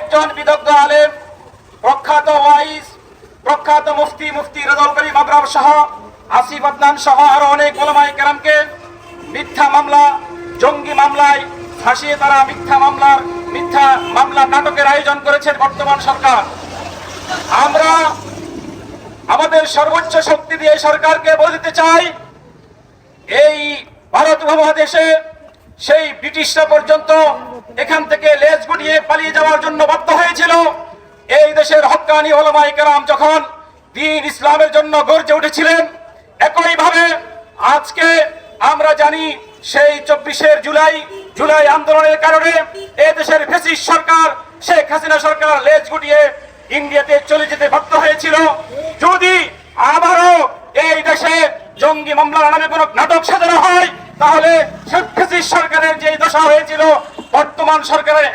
একজন বিদগ্ধ আলেম, প্রখ্যাত ওয়াইজ, প্রখ্যাত মুফতি রেজাউল করিম আবরার সহ আসিফ আদনান সহ আরো অনেক ওলামায়ে কেরামকে মিথ্যা মামলা, জঙ্গি মামলায় ফাঁসিয়ে তারা মিথ্যা মামলা নাটকের আয়োজন করেছেন বর্তমান সরকার। আমরা আমাদের সর্বোচ্চ শক্তি দিয়ে সরকারকে বলতে চাই, এই ভারত উপমহাদেশে সেই ব্রিটিশরা পর্যন্ত এখান থেকে লেজ গুটিয়ে পালিয়ে যাওয়ার জন্য বাধ্য হয়েছিল। এই দেশের হক্কানি ওলামায়ে কেরাম যখন দ্বীন ইসলামের জন্য গর্জে উঠেছিলেন, একইভাবে আজকে আমরা জানি সেই 24 জুলাই আন্দোলনের কারণে এই দেশের ফ্যাসিস্ট সরকার শেখ হাসিনা সরকার লেজ গুটিয়ে ইন্ডিয়াতে চলে যেতে বাধ্য হয়েছিল। যদি আবারও এই দেশে জঙ্গি মামলার নামে কোনো নাটক সাজানো হয়, তাহলে শেখ হাসিনা সরকারের যে দশা হয়েছিল বর্তমান সরকারের